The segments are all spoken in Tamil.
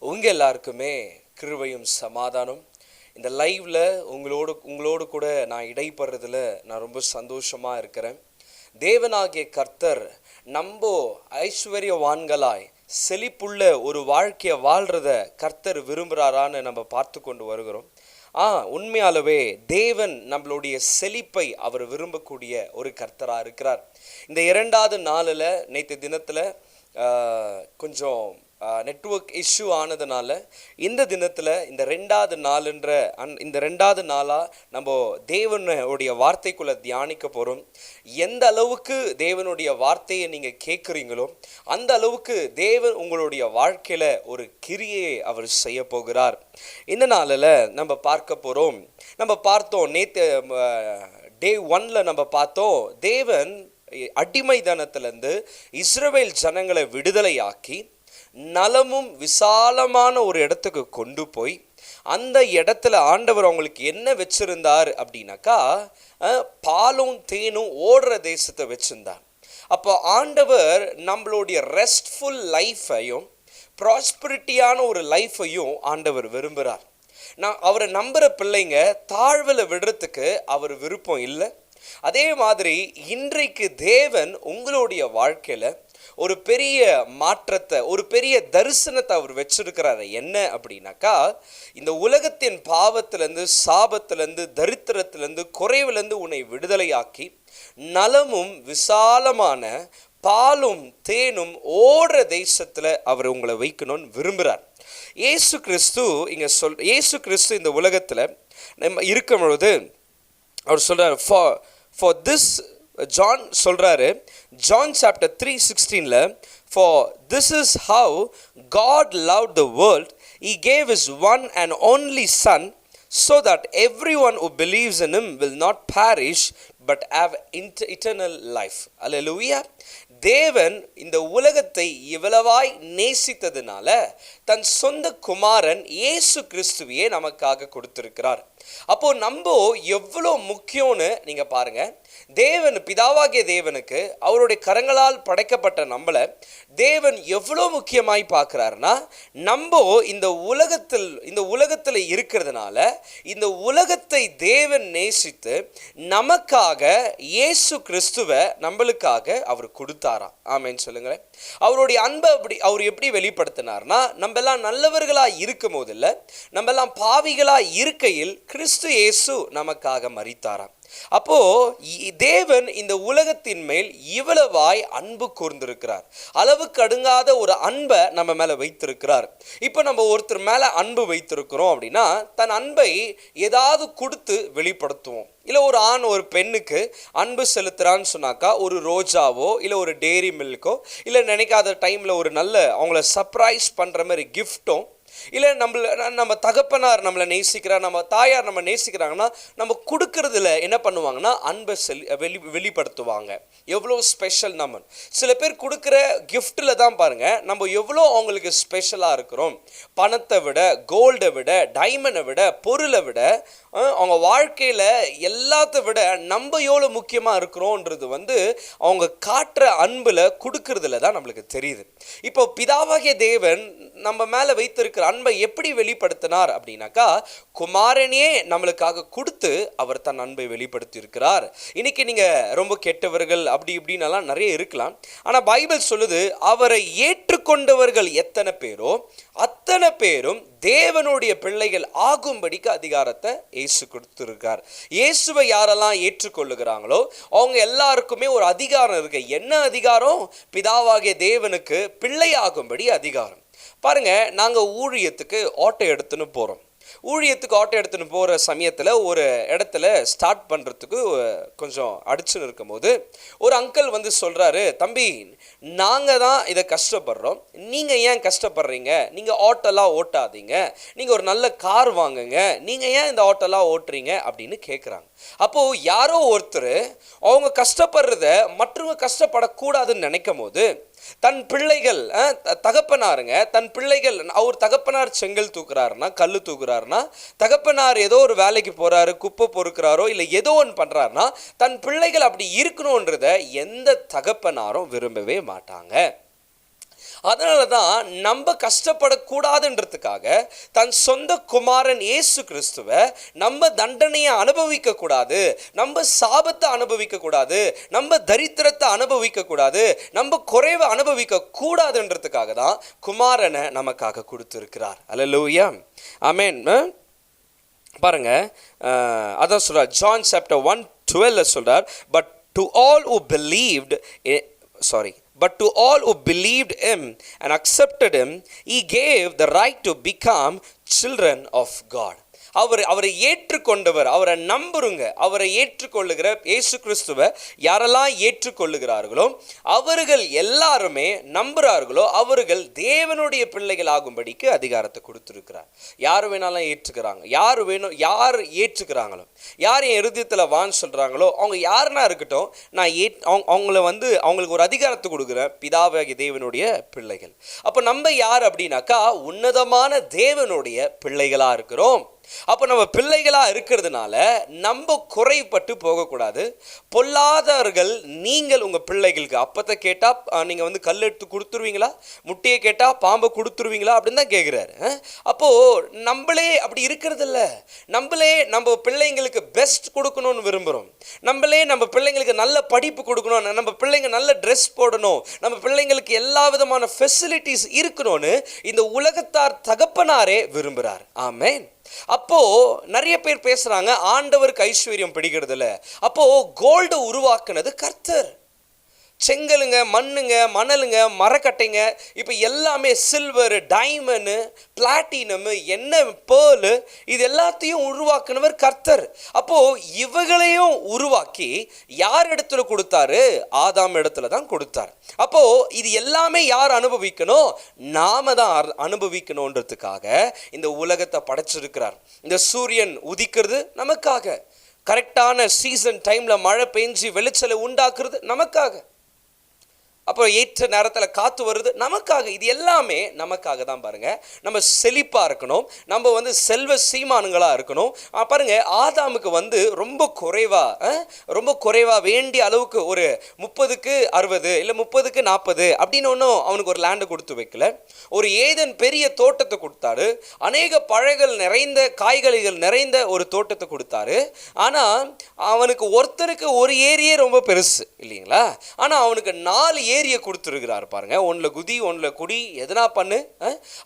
உங்கள் எல்லாருக்குமே கிருபையும் சமாதானம். இந்த லைவ்ல உங்களோடு கூட நான் இடைப்படுறதுல நான் ரொம்ப சந்தோஷமாக இருக்கிறேன். தேவனாகிய கர்த்தர் நம்ம ஐஸ்வர்யவான்களாய் செழிப்புள்ள ஒரு வாழ்க்கையை வாழ்கிறத கர்த்தர் விரும்புகிறாரான்னு நம்ம பார்த்து கொண்டு வருகிறோம். உண்மையாலவே தேவன் நம்மளுடைய செழிப்பை அவர் விரும்பக்கூடிய ஒரு கர்த்தராக இருக்கிறார். இந்த 2வது நாளில் நேற்று தினத்தில் கொஞ்சம் நெட்வொர்க் இஷ்யூ ஆனதுனால இந்த தினத்தில் இந்த 2வது நாளுன்ற இந்த 2வது நாளாக நம்ம தேவனுடைய வார்த்தைக்குள்ளே தியானிக்க போகிறோம். எந்த அளவுக்கு தேவனுடைய வார்த்தையை நீங்கள் கேட்குறீங்களோ அந்த அளவுக்கு தேவன் உங்களுடைய வாழ்க்கையில் ஒரு கிரியை அவர் செய்ய போகிறார். இந்த நாளில் நம்ம பார்க்க போகிறோம். நம்ம பார்த்தோம் நேற்று டே 1ல் நம்ம பார்த்தோம், தேவன் அடிமைத்தனத்திலிருந்து இஸ்ரவேல் ஜனங்களை விடுதலையாக்கி நலமும் விசாலமான ஒரு இடத்துக்கு கொண்டு போய் அந்த இடத்துல ஆண்டவர் அவங்களுக்கு என்ன வச்சிருந்தார் அப்படின்னாக்கா, பாலும் தேனும் ஓடுற தேசத்தை வச்சிருந்தார். அப்போ ஆண்டவர் நம்மளுடைய ரெஸ்ட்ஃபுல் லைஃபையும் ப்ராஸ்பரிட்டியான ஒரு லைஃபையும் ஆண்டவர் விரும்புகிறார். அவரை நம்புகிற பிள்ளைங்க தாழ்வில் விடுறதுக்கு அவர் விருப்பம் இல்லை. அதே மாதிரி இன்றைக்கு தேவன் உங்களுடைய வாழ்க்கையில் ஒரு பெரிய மாற்றத்தை, ஒரு பெரிய தரிசனத்தை அவர் வச்சிருக்கிறாரு. என்ன அப்படின்னாக்கா, இந்த உலகத்தின் பாவத்திலேருந்து, சாபத்திலேருந்து, தரித்திரத்திலேருந்து, குறைவிலேருந்து உன்னை விடுதலையாக்கி நலமும் விசாலமான பாலும் தேனும் ஓடுற தேசத்தில் அவர் உங்களை வைக்கணும்னு விரும்புகிறார். இயேசு கிறிஸ்து இந்த உலகத்தில் நம்ம இருக்கும் பொழுது அவர் சொல்கிறார், ஃபார் திஸ் ஜான் சொல்கிறாரு, John chapter 3:16, for this is how God loved the world, he gave his one and only son, so that everyone who believes in him will not perish but have eternal life. Hallelujah. தேவன் இந்த உலகத்தை இவ்வளவாய் நேசித்ததுனால தன் சொந்த குமாரன் இயேசு கிறிஸ்துவையே நமக்காக கொடுத்திருக்கிறார். அப்போ நம்ம எவ்வளோ முக்கியம்னு நீங்க பாருங்க. தேவன், பிதாவாகிய தேவனுக்கு அவருடைய கரங்களால் படைக்கப்பட்ட நம்மளை தேவன் எவ்வளோ முக்கியமாய் பார்க்குறாருன்னா, நம்ம இந்த உலகத்தில் இருக்கிறதுனால இந்த உலகத்தை தேவன் நேசித்து நமக்காக இயேசு கிறிஸ்துவை நம்மளுக்காக அவர் கொடுத்தாராம். ஆமேன்னு சொல்லுங்களேன். அவருடைய அன்பை அவர் எப்படி வெளிப்படுத்தினார்னா, நம்ம எல்லாம் நல்லவர்களாக இருக்கும் போது இல்லை, நம்ம எல்லாம் பாவிகளாக இருக்கையில் கிறிஸ்து இயேசு நமக்காக மரித்தாராம். அப்போ தேவன் இந்த உலகத்தின் மேல் இவ்வளவாய் அன்பு கூர்ந்திருக்கிறார். அளவுக்கு அடுங்காத ஒரு அன்பை நம்ம மேல வைத்திருக்கிறார். இப்போ நம்ம ஒருத்தர் மேல அன்பு வைத்திருக்கிறோம் அப்படின்னா தன் அன்பை ஏதாவது கொடுத்து வெளிப்படுத்துவோம். இல்லை ஒரு ஆண் ஒரு பெண்ணுக்கு அன்பு செலுத்துறான்னு சொன்னாக்கா ஒரு ரோஜாவோ இல்லை ஒரு டேரி மில்க்கோ இல்லை நினைக்காத டைமில் ஒரு நல்ல அவங்கள சர்ப்ரைஸ் பண்ணுற மாதிரி கிஃப்ட்டோ, இல்லை நம்ம தகப்பனார் நம்மளை நேசிக்கிறார், நம்ம தாயார் நம்ம நேசிக்கிறாங்கன்னா நம்ம கொடுக்கறதுல என்ன பண்ணுவாங்கன்னா அன்பை வெளிப்படுத்துவாங்க. எவ்வளோ ஸ்பெஷல் நம்ம சில பேர் கொடுக்குற கிஃப்டில் தான் பாருங்க நம்ம எவ்வளோ அவங்களுக்கு ஸ்பெஷலாக இருக்கிறோம். பணத்தை விட, கோல்டை விட, டைமண்டை விட, பொருளை விட, அவங்க வாழ்க்கையில் எல்லாத்த விட நம்ம எவ்வளோ முக்கியமாக இருக்கிறோன்றது அவங்க காட்டுற அன்பில் கொடுக்கறதுல தான் நம்மளுக்கு தெரியுது. இப்போ பிதாவாகிய தேவன் நம்ம மேலே வைத்திருக்கிற அன்பை எப்படி வெளிப்படுத்தினார் அப்படின்னாக்கா, குமாரனையே நம்மளுக்காக கொடுத்து அவர் தன் அன்பை வெளிப்படுத்தி இருக்கிறார். இன்னைக்கு நீங்க ரொம்ப கெட்டவர்கள் அப்படி இப்படின்னெல்லாம் நிறைய இருக்கலாம். ஆனால் பைபிள் சொல்லுது, அவரை ஏற்றுக்கொண்டவர்கள் எத்தனை பேரோ அத்தனை பேரும் தேவனுடைய பிள்ளைகள் ஆகும்படிக்கு அதிகாரத்தை இயேசு கொடுத்திருக்கார். இயேசுவை யாரெல்லாம் ஏற்றுக்கொள்ளுகிறாங்களோ அவங்க எல்லாருக்குமே ஒரு அதிகாரம் இருக்கு. என்ன அதிகாரம்? பிதாவாகிய தேவனுக்கு பிள்ளை ஆகும்படி அதிகாரம். பாருங்க, நாங்கள் ஊழியத்துக்கு ஆட்டோ எடுத்துன்னு போகிறோம். ஊழியத்துக்கு ஆட்டோ எடுத்துன்னு போகிற சமயத்தில் ஒரு இடத்துல ஸ்டார்ட் பண்ணுறதுக்கு கொஞ்சம் அடிச்சுன்னு இருக்கும் போது ஒரு அங்கிள் சொல்கிறாரு, தம்பி நாங்கள் தான் இதை கஷ்டப்படுறோம், நீங்கள் ஏன் கஷ்டப்படுறீங்க? நீங்கள் ஆட்டோலாம் ஓட்டாதீங்க, நீங்கள் ஒரு நல்ல கார் வாங்குங்க, நீங்கள் ஏன் இந்த ஆட்டோலாம் ஓட்டுறீங்க அப்படின்னு கேட்குறாங்க. அப்போது யாரோ ஒருத்தர் அவங்க கஷ்டப்படுறத மற்றவங்க கஷ்டப்படக்கூடாதுன்னு நினைக்கும் போது தன் பிள்ளைகள் தகப்பனாருங்க, தன் பிள்ளைகள், அவர் தகப்பனார் செங்கல் தூக்குறாருன்னா, கல் தூக்குறாருன்னா, தகப்பனார் ஏதோ ஒரு வேலைக்கு போறாரு, குப்பை பொறுக்கிறாரோ இல்லை ஏதோ ஒன்று பண்றாருன்னா தன் பிள்ளைகள் அப்படி இருக்கணும்ன்றத எந்த தகப்பனாரும் விரும்பவே மாட்டாங்க. அதனால தான் நம்ம கஷ்டப்படக்கூடாதுன்றதுக்காக தன் சொந்த குமாரன் இயேசு கிறிஸ்துவை நம்ம தண்டனையை அனுபவிக்க கூடாது, நம்ம சாபத்தை அனுபவிக்க கூடாது, நம்ம தரித்திரத்தை அனுபவிக்க கூடாது, நம்ம குறைவை அனுபவிக்க கூடாதுன்றதுக்காக தான் குமாரனை நமக்காக கொடுத்திருக்கிறார். அல்லேலூயா, ஆமென். பாருங்க, அதான் சொல்றார் ஜான் சாப்டர் 1:12 சொல்றார், but to all who believed but to all who believed him and accepted him, he gave the right to become children of God. அவரை ஏற்றுக்கொண்டவர், அவரை நம்புருங்க, அவரை ஏற்றுக்கொள்ளுகிற இயேசு கிறிஸ்துவை யாரெல்லாம் ஏற்றுக்கொள்ளுகிறார்களோ அவர்கள் எல்லாருமே நம்புகிறார்களோ அவர்கள் தேவனுடைய பிள்ளைகள் ஆகும்படிக்கு அதிகாரத்தை கொடுத்துருக்கிறார். யார் வேணாலும் ஏற்றுக்கிறாங்க, யார் ஏற்றுக்கிறாங்களோ, யார் என் இருதயத்தில் வான்னு சொல்கிறாங்களோ அவங்க யாருன்னா இருக்கட்டும், நான் அவங்களுக்கு ஒரு அதிகாரத்தை கொடுக்குறேன், பிதாவாகிய தேவனுடைய பிள்ளைகள். அப்போ நம்ம யார் அப்படின்னாக்கா உன்னதமான தேவனுடைய பிள்ளைகளாக இருக்கிறோம். அப்போ நம்ம பிள்ளைகளாக இருக்கிறதுனால நம்ம குறைப்பட்டு போகக்கூடாது. பொல்லாதவர்கள் நீங்கள் உங்கள் பிள்ளைகளுக்கு அப்பத்தை கேட்டால் நீங்கள் கல் எடுத்து கொடுத்துருவீங்களா, முட்டையை கேட்டால் பாம்பை கொடுத்துருவீங்களா அப்படின்னு தான் கேட்குறாரு. அப்போது நம்மளே அப்படி இருக்கிறது இல்லை. நம்மளே நம்ம பிள்ளைங்களுக்கு பெஸ்ட் கொடுக்கணும்னு விரும்புகிறோம். நம்மளே நம்ம பிள்ளைங்களுக்கு நல்ல படிப்பு கொடுக்கணும், நம்ம பிள்ளைங்க நல்ல ட்ரெஸ் போடணும், நம்ம பிள்ளைங்களுக்கு எல்லா விதமான ஃபெசிலிட்டிஸ் இருக்கணும்னு இந்த உலகத்தார் தகப்பனாரே விரும்புகிறார். ஆமென். அப்போ நிறைய பேர் பேசுறாங்க ஆண்டவருக்கு ஐஸ்வர்யம் பிடிக்கிறது இல்லை. அப்போ கோல்டு உருவாக்குனது கர்த்தர். செங்கலுங்க, மண்ணுங்க, மணலுங்க, மரக்கட்டைங்க, இப்போ எல்லாமே சில்வர், டைமண்டு, பிளாட்டினம், என்ன பேர்லு, இது எல்லாத்தையும் உருவாக்குனவர் கர்த்தர். அப்போ இவங்களையும் உருவாக்கி யார் இடத்துல கொடுத்தாரு? ஆதாம் இடத்துல தான் கொடுத்தார். அப்போ இது எல்லாமே யார் அனுபவிக்கணும்? நாம தான் அனுபவிக்கணுன்றதுக்காக இந்த உலகத்தை படைச்சிருக்கிறார். இந்த சூரியன் உதிக்கிறது நமக்காக, கரெக்டான சீசன் டைம்ல மழை பெஞ்சு வெளிச்சலை உண்டாக்குறது நமக்காக, அப்புறம் ஏற்ற நேரத்தில் காற்று வருது நமக்காக. இது எல்லாமே நமக்காக தான். பாருங்க, நம்ம செழிப்பாக இருக்கணும், நம்ம செல்வ சீமானுங்களாக இருக்கணும். பாருங்க, ஆதாமுக்கு ரொம்ப குறைவாக வேண்டிய அளவுக்கு ஒரு 30க்கு 60 இல்லை 30க்கு 40 அப்படின்னு ஒன்றும் அவனுக்கு ஒரு லேண்டை கொடுத்து வைக்கல. ஒரு ஏதேன் பெரிய தோட்டத்தை கொடுத்தாரு, அநேக பழங்கள் நிறைந்த காய்கறிகள் நிறைந்த ஒரு தோட்டத்தை கொடுத்தாரு. ஆனால் அவனுக்கு ஒருத்தனுக்கு ஒரு ஏரியே ரொம்ப பெருசு இல்லைங்களா? ஆனால் அவனுக்கு 4 ஏரியை கொடுத்துருக்கிறார். பாருங்க, ஒன்றில் குதி, ஒன்றில் குடி, எதனா பண்ணு.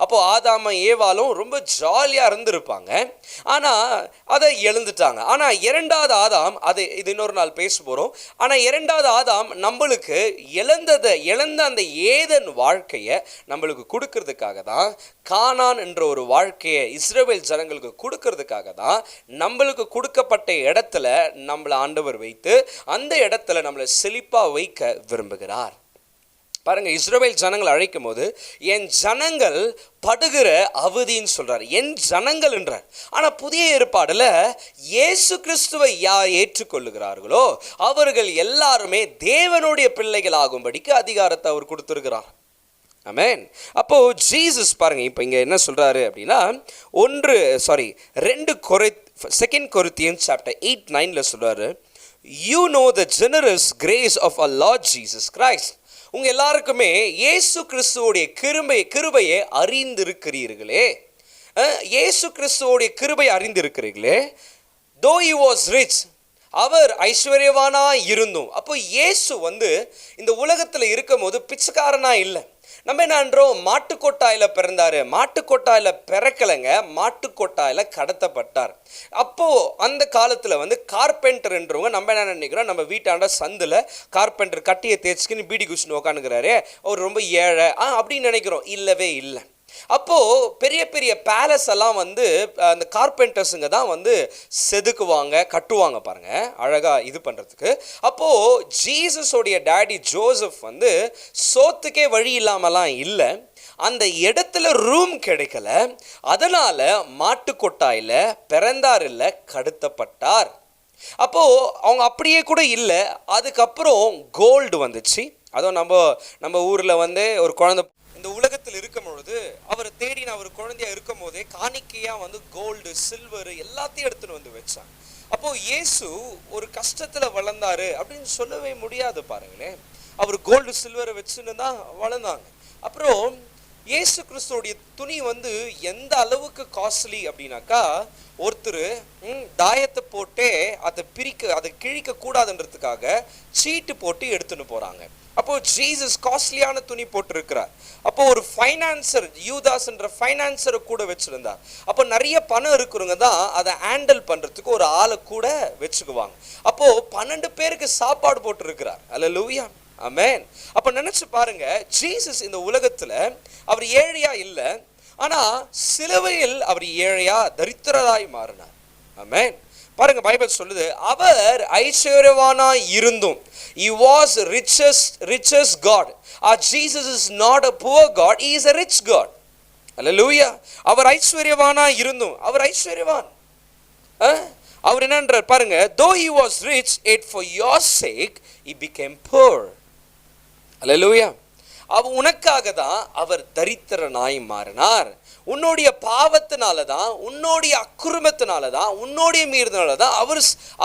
அப்போ ஆதாம ஏவாலும் ரொம்ப ஜாலியாக இருந்திருப்பாங்க. ஆனால் அதை எழுந்துட்டாங்க. ஆனால் இரண்டாவது ஆதாம், இது இன்னொரு நாள் பேச போகிறோம். ஆனால் இரண்டாவது ஆதாம் நம்மளுக்கு இழந்த அந்த ஏதேன் வாழ்க்கையை நம்மளுக்கு கொடுக்கறதுக்காக தான், கானான் என்ற ஒரு வாழ்க்கையை இஸ்ரவேல் ஜனங்களுக்கு கொடுக்கறதுக்காக தான் நம்மளுக்கு கொடுக்கப்பட்ட இடத்துல நம்மளை ஆண்டவர் வைத்து அந்த இடத்துல நம்மளை செழிப்பாக வைக்க விரும்புகிறார். பாருங்க, இஸ்ரவேல் ஜனங்கள் அழைக்கும் போது என் ஜனங்கள் படுகிற அவதின்னு சொல்றார், என் ஜனங்கள் என்றார். ஆனால் புதிய ஏற்பாடுல இயேசு கிறிஸ்துவை யார் ஏற்றுக்கொள்ளுகிறார்களோ அவர்கள் எல்லாருமே தேவனுடைய பிள்ளைகள் ஆகும்படிக்கு அதிகாரத்தை அவர் கொடுத்திருக்கிறார். ஆமென். அப்போ ஜீசஸ் பாருங்க, இப்போ இங்க என்ன சொல்றாரு அப்படின்னா 2 Corinthians chapter 8:9 சொல்றாரு, you know the generous grace of our Lord Jesus Christ. உங்க எல்லாருக்குமே இயேசு கிறிஸ்துவோடைய கிருபையை அறிந்திருக்கிறீர்களே. இயேசு கிறிஸ்துவோடைய கிருபையை அறிந்திருக்கிறீர்களே. though he was rich, அவர் ஐஸ்வர்யவானா இருந்தும். அப்போ இயேசு இந்த உலகத்தில் இருக்கும் போது பிச்சைக்காரனா இல்லை. நம்ம என்னன்றோம், மாட்டுக்கொட்டாயில் பிறந்தாரு, மாட்டுக்கொட்டாயில் பிறக்கலைங்க, மாட்டுக்கொட்டாயில் கடத்தப்பட்டார். அப்போது அந்த காலத்தில் கார்பெண்டர்ன்றவங்க நம்ம என்ன நினைக்கிறோம், நம்ம வீட்டாண்ட சந்தில் கார்பெண்டர் கட்டியை தேய்ச்சிக்கின்னு பீடி குச்சின்னு உட்காந்துக்கிறாரு, அவர் ரொம்ப ஏழை அப்படின்னு நினைக்கிறோம். இல்லவே இல்லை. அப்போது பெரிய பெரிய பேலஸ் எல்லாம் அந்த கார்பெண்டர்ஸுங்க தான் செதுக்குவாங்க, கட்டுவாங்க. பாருங்க, அழகாக இது பண்ணுறதுக்கு. அப்போது ஜீசஸோடைய டேடி ஜோசப் சோத்துக்கே வழி இல்லாமலாம் இல்லை, அந்த இடத்துல ரூம் கிடைக்கல, அதனால் மாட்டுக்கொட்டாயில் பிறந்தார் இல்லை, கடத்தப்பட்டார். அப்போது அவங்க அப்படியே கூட இல்லை. அதுக்கப்புறம் கோல்டு வந்துச்சு. அதுவும் நம்ம ஊரில் ஒரு குழந்தை இந்த உலகத்தில் இருக்கும் பொழுது அவரை தேடின அவர் குழந்தையா இருக்கும் போதே காணிக்கையா கோல்டு, சில்வர் எல்லாத்தையும் எடுத்துன்னு வச்சாங்க. அப்போ இயேசு ஒரு கஷ்டத்துல வளர்ந்தாரு அப்படின்னு சொல்லவே முடியாது. பாருங்களேன், அவர் கோல்டு சில்வரை வச்சுன்னு தான் வளர்ந்தாங்க. அப்புறம் இயேசு கிறிஸ்துவோடைய துணி வந்து எந்த அளவுக்கு காஸ்ட்லி அப்படின்னாக்கா, ஒருத்தர் தாயத்தை போட்டே அதை கிழிக்க கூடாதுன்றதுக்காக சீட்டு போட்டு எடுத்துன்னு போறாங்க. அப்போ ஜீசஸ் காஸ்ட்லியான துணி போட்டிருக்கிறார். அப்போ ஒரு ஃபைனான்சர், யூதாஸ்ன்ற ஃபைனான்சரை கூட வச்சிருந்தார். அப்போ நிறைய பணம் இருக்கிறவங்க தான் அதை ஹேண்டில் பண்றதுக்கு ஒரு ஆளை கூட வச்சுக்குவாங்க. அப்போ 12 பேருக்கு சாப்பாடு போட்டிருக்கிறார். அல்லேலூயா, ஆமென். அப்ப நினைச்சு பாருங்க, ஜீசஸ் இந்த உலகத்துல அவர் ஏழையா இல்ல, ஆனா சிலுவையில் அவர் ஏழையா தரித்திரராய் மாறினார். ஆமென். பாருங்க, பைபிள் சொல்லுது, அவர் ஐஸ்வர்யவானாய் இருந்தும், he was richest God. Our Jesus is not a poor God, he is a rich God. Hallelujah. அவர் ஐஸ்வர்யவானாய் இருந்தும், அவர் ஐஸ்வர்யவான். அவர் என்னன்றார் பாருங்க, though he was rich, yet for your sake he became poor. அல்லேலூயா. உனக்காக தான் அவர் தரித்திரனாய் மாறினார். உன்னுடைய பாவத்தினால தான், உன்னுடைய அக்கிரமத்தினால தான், உன்னுடைய மீறினால தான்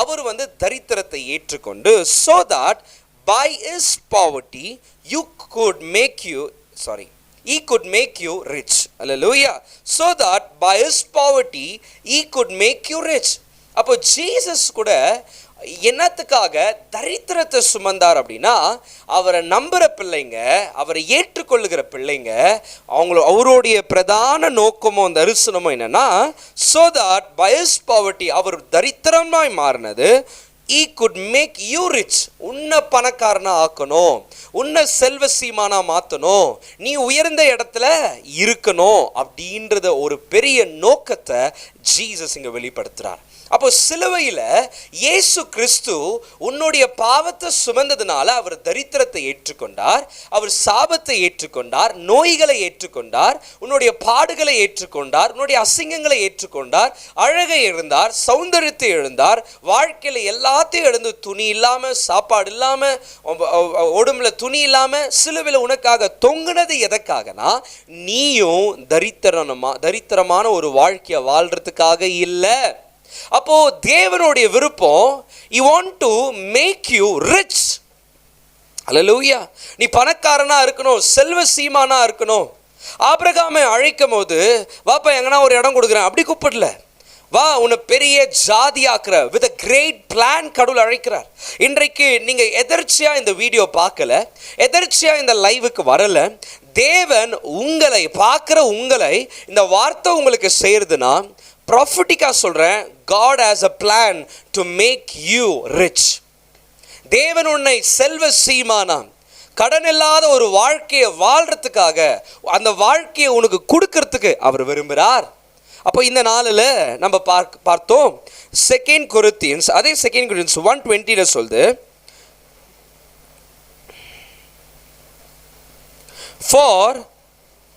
அவர் வந்து தரித்திரத்தை ஏற்றுக்கொண்டு, so that by his poverty he could make you rich. Hallelujah. So that by his poverty he could make you rich. அப்போ ஜீசஸ் கூட என்னத்துக்காக தரித்திரத்தை சுமந்தார் அப்படின்னா, அவரை நம்புற பிள்ளைங்க, அவரை ஏற்றுக்கொள்ளுகிற பிள்ளைங்க, அவருடைய பிரதான நோக்கமும் தரிசனமும் என்னன்னா, so that by his poverty, அவர் தரித்திரமாய் மாறினது, he could make you rich. உன்னை பணக்காரனா ஆக்கணும், உன்னை செல்வ சீமானா மாற்றணும், நீ உயர்ந்த இடத்துல இருக்கணும் அப்படின்றத ஒரு பெரிய நோக்கத்தை ஜீசஸ் இங்க வெளிப்படுத்துறார். அப்போ சிலுவையில் இயேசு கிறிஸ்து உன்னுடைய பாவத்தை சுமந்ததுனால அவர் தரித்திரத்தை ஏற்றுக்கொண்டார், அவர் சாபத்தை ஏற்றுக்கொண்டார், நோய்களை ஏற்றுக்கொண்டார், உன்னுடைய பாடுகளை ஏற்றுக்கொண்டார், உன்னுடைய அசிங்கங்களை ஏற்றுக்கொண்டார், அழகை எழுந்தார், சௌந்தரியத்தை எழுந்தார், வாழ்க்கையில் எல்லாத்தையும் எழுந்து, துணி இல்லாமல், சாப்பாடு இல்லாமல், உடம்புல துணி இல்லாமல் சிலுவையில் உனக்காக தொங்குனது எதற்காகனா, நீயும் தரித்திரமான ஒரு வாழ்க்கையை வாழ்றதுக்காக இல்லை. அப்போ தேவனுடைய விருப்பம், he want to make you rich. அல்லேலூயா. நீ பணக்காரனா இருக்கணும், செல்வ சீமானா இருக்கணும். ஆபிரகாமை அழைக்கும் போது, வாப்பா எங்கன்னா ஒரு இடம் கொடுக்குறேன் அப்படி கூப்பிடல, வா உன்னை பெரிய ஜாதியாக்குற வித் a great plan கடவுள் அழைக்கிறார். இன்றைக்கு நீங்க எதர்ச்சியா இந்த வீடியோ பார்க்கல, எதர்ச்சியா இந்த லைவுக்கு வரல, தேவன் உங்களை பார்க்கிற உங்களை இந்த வார்த்தை உங்களுக்கு செய்யறதுன்னா, ப்ராஃபிட்டிக்கா சொல்றேன், God has a plan to make you rich. தேவன் உன்னை செல்வ சீமானா, கடன் இல்லாத ஒரு வாழ்க்கையை வாழ்றதுக்காக, அந்த வாழ்க்கையை உனக்கு கொடுக்கறதுக்கு அவர் விரும்புகிறார். அப்போ இந்த நாளில் நம்ம பார்த்தோம், 2 Corinthians, அதே 2 Corinthians 1:20 சொல்லுது,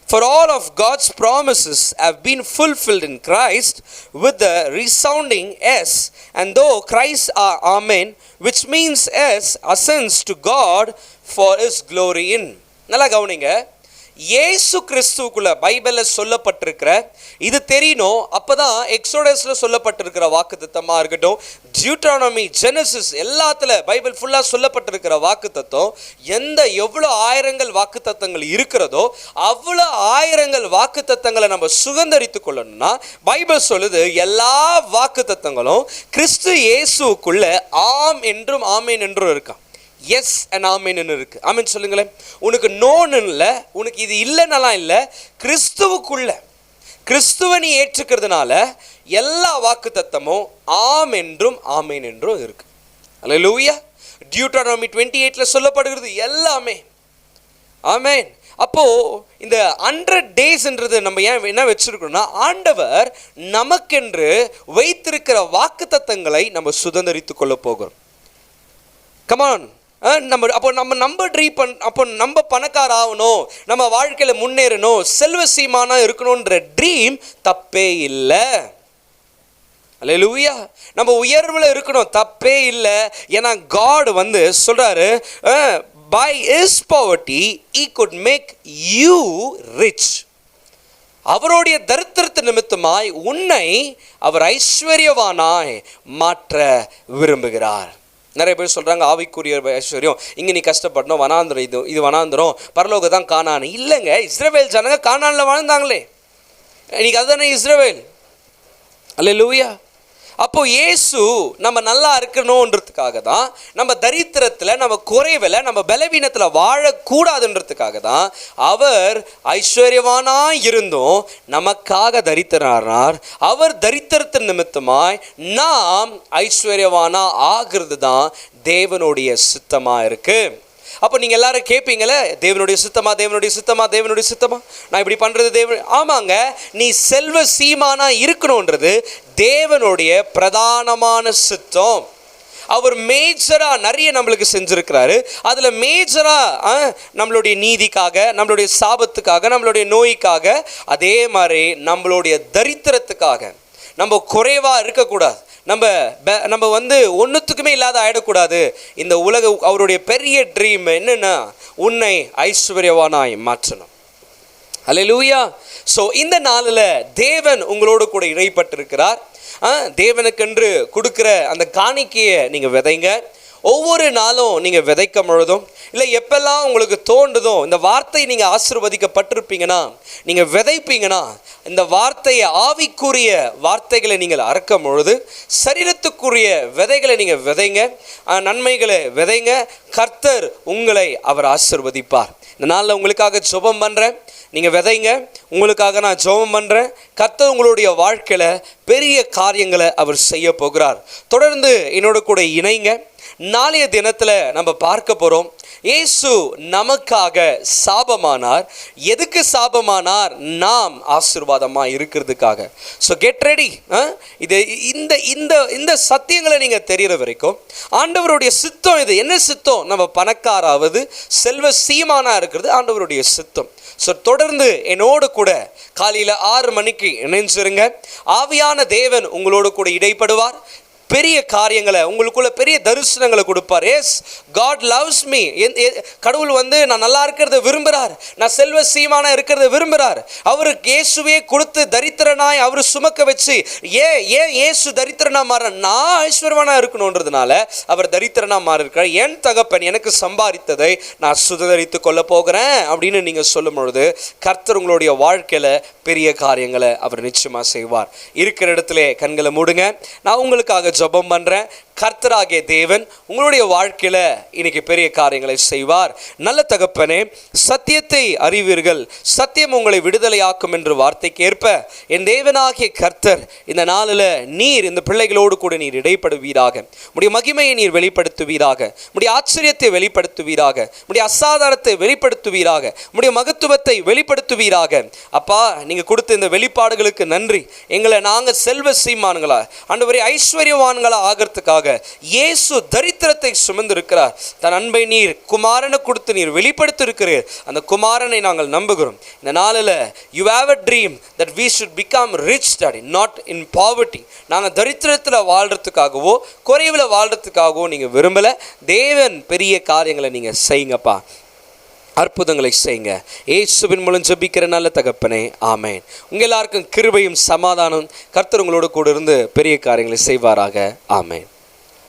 For all of God's promises have been fulfilled in Christ with the resounding yes, and though Christ are Amen, which means yes, ascends to God for his glory in. நல்லா கவனிங்க, இயேசு கிறிஸ்துவுக்குள்ள பைபிளில் சொல்லப்பட்டிருக்கிற இது தெரியணும். அப்பதான் எக்ஸோடஸ்ல சொல்லப்பட்டிருக்கிற வாக்குத்தத்தமா இருக்கட்டும், டியூட்ரானமி, ஜெனசிஸ், எல்லாத்துல பைபிள் ஃபுல்லா சொல்லப்பட்டிருக்கிற வாக்குத்தத்தம், எவ்வளோ ஆயிரங்கள் வாக்குத்தத்தங்கள் இருக்கிறதோ அவ்வளோ ஆயிரங்கள் வாக்குத்தத்தங்களை நம்ம சுதந்தரித்து கொள்ளணும்னா, பைபிள் சொல்லுது எல்லா வாக்குத்தத்தங்களும் கிறிஸ்து இயேசுக்குள்ள ஆம் என்றும் ஆமேன் என்றும் இருக்கான். எஸ் அண்ட் ஆமேன்னு இருக்கு. ஆமேன் சொல்லுங்களேன். உனக்கு நோன்னு இல்லை, உனக்கு இது இல்லைன்னெல்லாம் இல்லை, கிறிஸ்துவை நீ ஏற்றுக்கிறதுனால எல்லா வாக்கு தத்தமும் ஆம் என்றும் ஆமேன் என்றும் இருக்கு. அல்லேலூயா. டியூட்ரானமி 28 சொல்லப்படுகிறது எல்லாமே. ஆமேன். அப்போ இந்த 100 daysன்றது நம்ம ஏன் என்ன வச்சிருக்கோம்னா, ஆண்டவர் நமக்கென்று வைத்திருக்கிற வாக்கு தத்தங்களை நம்ம சுதந்திரித்து கொள்ள போகிறோம். கமான். நம்ம பணக்கார ஆகணும், நம்ம வாழ்க்கையில முன்னேறணும், செல்வ சீமானா இருக்கணும்ன்ற ட்ரீம் தப்பே இல்லை. அல்லேலூயா. நம்ம உயர்வுல இருக்கணும், தப்பே இல்லை. ஏன்னா காட் வந்து சொல்றாரு, by his poverty he could make you rich. அவருடைய தரித்திரத்து நிமித்தமாய் உன்னை அவர் ஐஸ்வர்யவானாய் மாற்ற விரும்புகிறார். நிறைய பேர் சொல்கிறாங்க ஆவிக்குரிய ஐஸ்வர்யம், இங்கே நீ கஷ்டப்படணும், வனாந்திரம், இது வனாந்திரம், பரலோகம் தான் கானான். இல்லைங்க, இஸ்ரவேல் ஜனங்க கானானில் வாழ்ந்தாங்களே, இன்னைக்கு அதுதானே இஸ்ரவேல். அல்லேலூயா. அப்போ இயேசு நம்ம நல்லா இருக்கணுன்றதுக்காக தான், நம்ம தரித்திரத்தில், நம்ம குறைவில், நம்ம பலவீனத்தில் வாழக்கூடாதுன்றதுக்காக தான் அவர் ஐஸ்வர்யவானா இருந்தும் நமக்காக தரித்திரனார். அவர் தரித்திரத்தின் நிமித்தமாய் நாம் ஐஸ்வர்யவானா ஆகிறது தான் தேவனுடைய சித்தமாக இருக்கு. அப்போ நீங்கள் எல்லாரும் கேட்பீங்களே, தேவனுடைய சித்தமா, தேவனுடைய சித்தமா, தேவனுடைய சித்தமா, நான் இப்படி பண்ணுறது தேவன். ஆமாங்க, நீ செல்வ சீமானா இருக்கணுன்றது தேவனுடைய பிரதானமான சித்தம். அவர் மேஜராக நிறைய நம்மளுக்கு செஞ்சுருக்கிறாரு. அதில் மேஜராக நம்மளுடைய நீதிக்காக, நம்மளுடைய சாபத்துக்காக, நம்மளுடைய நோய்க்காக, அதே மாதிரி நம்மளுடைய தரித்திரத்துக்காக, நம்ம குறைவாக இருக்கக்கூடாது, நம்ம ஒன்றுத்துக்குமே இல்லாத ஆகிடக்கூடாது. இந்த அவருடைய பெரிய ட்ரீம் என்னென்னா, உன்னை ஐஸ்வர்யவானாய் மாற்றணும். அல்லேலூயா. ஸோ இந்த நாளில் தேவன் உங்களோடு கூட இடைப்பட்டிருக்கிறார். தேவனுக்கென்று கொடுக்குற அந்த காணிக்கையை நீங்கள் விதைங்க. ஒவ்வொரு நாளும் நீங்கள் விதைக்கும் பொழுதும், இல்லை எப்பெல்லாம் உங்களுக்கு தோன்றுதோ, இந்த வார்த்தை நீங்கள் ஆசீர்வதிக்கப்பட்டிருப்பீங்கன்னா, நீங்கள் விதைப்பீங்கன்னா, இந்த வார்த்தையை, ஆவிக்குரிய வார்த்தைகளை நீங்கள் அறுக்கும் பொழுது சரீரத்துக்குரிய விதைகளை நீங்கள் விதைங்க, நன்மைகளை விதைங்க. கர்த்தர் உங்களை அவர் ஆசீர்வதிப்பார். இந்த நாளில் உங்களுக்காக ஜெபம் பண்ணுறேன். நீங்கள் விதைங்க, உங்களுக்காக நான் ஜெபம் பண்ணுறேன். கர்த்தர் உங்களுடைய வாழ்க்கையில் பெரிய காரியங்களை அவர் செய்ய போகிறார். தொடர்ந்து என்னோட கூட இணைங்க. நாளைய தினத்தில் நம்ம பார்க்க போகிறோம், இயேசு நமக்காக சாபமானார். எதுக்கு சாபமானார்? நாம் ஆசீர்வாதமாக இருக்கிறதுக்காக. So get ready. இது இந்த சத்தியங்களை நீங்கள் தெரிகிற வரைக்கும் ஆண்டவருடைய சித்தம் இது. என்ன சித்தம்? நம்ம பணக்காராவது, செல்வ சீமானா இருக்கிறது ஆண்டவருடைய சித்தம். ஸோ தொடர்ந்து என்னோடு கூட காலையில் 6 மணிக்கு இணைஞ்சிருங்க. ஆவியான தேவன் உங்களோடு கூட இடைப்படுவார். பெரிய காரியங்களை, உங்களுக்குள்ள பெரிய தரிசனங்களை கொடுப்பார். Yes, God loves me. கடவுள் நான் நல்லா இருக்கிறத விரும்புகிறார், நான் செல்வ சீமானா இருக்கிறத விரும்புகிறார். அவருக்கு இயேசுவே கொடுத்து தரித்திரனாய் அவர் சுமக்க வச்சு, ஏன் இயேசு தரித்திரனா மாற? நான் ஐஸ்வர்யவானா இருக்கணுன்றதுனால அவர் தரித்திரனா மாறிருக்கிறார். என் தகப்பன் எனக்கு சம்பாதித்ததை நான் சுதரித்து கொள்ள போகிறேன் அப்படின்னு நீங்கள் சொல்லும் பொழுது கர்த்தர் உங்களுடைய வாழ்க்கையில் பெரிய காரியங்களை அவர் நிச்சயமாக செய்வார். இருக்கிற இடத்துல கண்களை மூடுங்க. நான் உங்களுக்காக ஜெபம் பண்ணுறேன். கர்த்தராகிய தேவன் உங்களுடைய வாழ்க்கையில் இன்னைக்கு பெரிய காரியங்களை செய்வார். நல்ல தகப்பனே, சத்தியத்தை அறிவீர்கள், சத்தியம் உங்களை விடுதலையாக்கும் என்று வார்த்தைக்கு ஏற்ப என் தேவனாகிய கர்த்தர் இந்த நாளில் நீர் இந்த பிள்ளைகளோடு கூட நீர் இடைப்படுவீராக. உடைய மகிமையை நீர் வெளிப்படுத்துவீராக, உடைய ஆச்சரியத்தை வெளிப்படுத்துவீராக, உடைய அசாதாரத்தை வெளிப்படுத்துவீராக, உடைய மகத்துவத்தை வெளிப்படுத்துவீராக. அப்பா, நீங்கள் கொடுத்த இந்த வெளிப்பாடுகளுக்கு நன்றி. எங்களை நாங்கள் செல்வ சீமான்களா, ஆண்டவரே ஐஸ்வர்யவான்களா ஆகிறதுக்காக இயேசு தரித்திரத்தை சுமந்திருக்கிறார். தன் அன்பை நீர் குமாரனை கொடுத்து நீர் வெளிப்படுத்தியிருக்கிறீர். அந்த குமாரனை நாங்கள் நம்புகிறோம். இந்த நாளில் you have a dream that we should become rich, daddy, not in poverty. நாங்கள் தரித்திரத்தில் வாழ்கிறதுக்காகவோ குறைவில் வாழ்கிறதுக்காகவோ நீங்கள் விரும்பலை. தேவன் பெரிய காரியங்களை நீங்கள் செய்யுங்கப்பா, அற்புதங்களை செய்யுங்க. இயேசுவின் மூலம் ஜெபிக்கிற நல்ல தகப்பனே, ஆமென். உங்கள் எல்லாருக்கும் கிருபையும் சமாதானம் கர்த்தர் உங்களோடு கூட இருந்து பெரிய காரியங்களை செய்வாராக. ஆமென்.